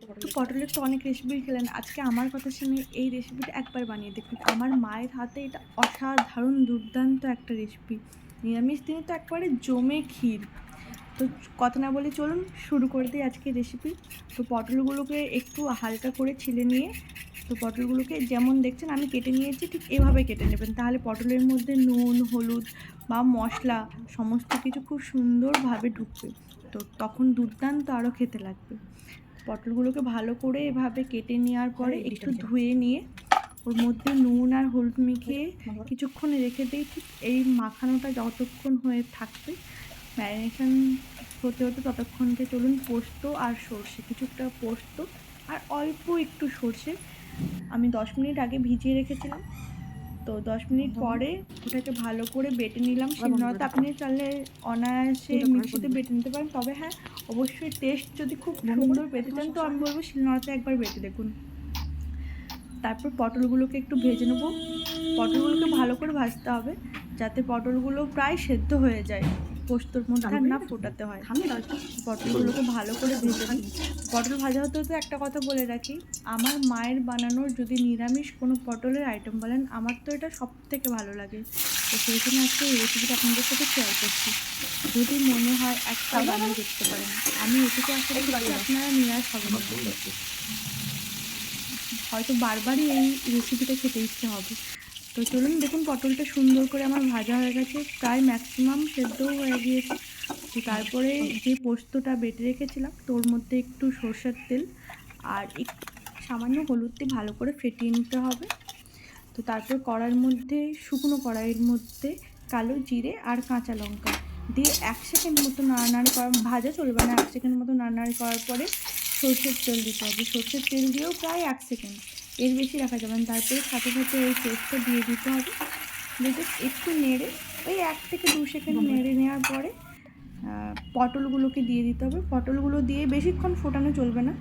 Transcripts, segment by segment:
তো পটলের তো অনেক রেসিপি খেলেন, আজকে আমার কথা শুনে এই রেসিপিটা একবার বানিয়ে দেখুন। আমার মায়ের হাতে এটা অসাধারণ দুর্দান্ত একটা রেসিপি। নিরামিষ দিনে তো একবারে জমে ক্ষীর। তো কথা না বলে চলুন শুরু করে দিই আজকে রেসিপি। তো পটলগুলোকে একটু হালকা করে ছিলে নিয়ে, তো পটলগুলোকে যেমন দেখছেন আমি কেটে নিয়েছি ঠিক এভাবে কেটে নেবেন, তাহলে পটলের মধ্যে নুন হলুদ বা মশলা সমস্ত কিছু খুব সুন্দরভাবে ঢুকবে। তো তখন দুর্দান্ত আরও খেতে লাগবে। পটলগুলোকে ভালো করে এভাবে কেটে নেওয়ার পরে একটু ধুয়ে নিয়ে ওর মধ্যে নুন আর হলুদ মিশিয়ে কিছুক্ষণ রেখে দিই। ঠিক এই মাখানোটা যতক্ষণ হয়ে থাকবে, ম্যারিনেশন হতে হতে ততক্ষণকে চলুন পোস্ত আর সর্ষে, কিছুটা পোস্ত আর অল্প একটু সর্ষে আমি 10 মিনিট আগে ভিজিয়ে রেখেছিলাম। তো 10 মিনিট পরে ওটাকে ভালো করে বেটে নিলাম। শিলনোড়াতে আপনি চাইলে অনায়াসে মিক্সিতে বেটে নিতে পারেন, তবে হ্যাঁ অবশ্যই টেস্ট যদি খুব সুন্দর পেতে চান তো আমি বলবো শিলনোড়াতে একবার বেটে দেখুন। তারপর পটলগুলোকে একটু ভেজে নেব। পটলগুলোকে ভালো করে ভাজতে হবে যাতে পটলগুলো প্রায় সেদ্ধ হয়ে যায়, পোস্তর মধ্যে আর না ফোটাতে হয়। পটলগুলোকে ভালো করে ভেজে নিই। পটল ভাজা হতে হতে একটা কথা বলে রাখি, আমার মায়ের বানানোর যদি নিরামিষ কোনো পটলের আইটেম বলেন, আমার তো এটা সবথেকে ভালো লাগে। তো সেই জন্য আজকে এই রেসিপিটা আপনাদের সাথে শেয়ার করছি। যদি মনে হয় একবার বানিয়ে দেখতে পারেন। আমি এটুকু আশা করছি আপনারা নিরাশ হবেন না। হয়তো বারবারই এই রেসিপিটা খেতে ইচ্ছে হবে। তো চলুন দেখুন পটলটা সুন্দর করে আমার ভাজা হয়ে গেছে, প্রায় ম্যাক্সিমাম সেদ্ধও হয়ে গিয়েছে। তো তারপরে যে পোস্তটা বেটে রেখেছিলাম তোর মধ্যে একটু সরষের তেল আর একটু সামান্য হলুদ দিয়ে ভালো করে ফেটিয়ে নিতে হবে। তো তারপর কড়াইয়ের মধ্যে, শুকনো কড়াইয়ের মধ্যে কালো জিরে আর কাঁচা লঙ্কা দিয়ে 1 সেকেন্ড মতো নাড়ানাড়ি করা, ভাজা চলবে না, 1 সেকেন্ড মতো নাড়ানাড়ি করার পরে সরষের তেল দিতে হবে। সরষের তেল দিয়েও প্রায় 1 সেকেন্ড, এর বেশি রাখা যাবে না। তারপরে সাথে সাথে ওই পেস্টটা দিয়ে দিতে হবে। দিয়ে জাস্ট একটু নেড়ে ওই 1 থেকে 2 সেকেন্ড নেড়ে নেওয়ার পরে পটলগুলোকে দিয়ে দিতে হবে। পটলগুলো দিয়ে বেশিক্ষণ ফোটানো চলবে না,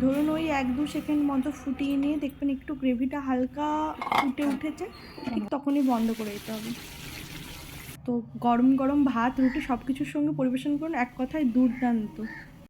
ধরুন ওই 1-2 সেকেন্ড মতো ফুটিয়ে নিয়ে দেখবেন একটু গ্রেভিটা হালকা ফুটে উঠেছে, ঠিক তখনই বন্ধ করে দিতে হবে। তো গরম গরম ভাত রুটি সব কিছুর সঙ্গে পরিবেশন করুন, এক কথায় দুর্দান্ত।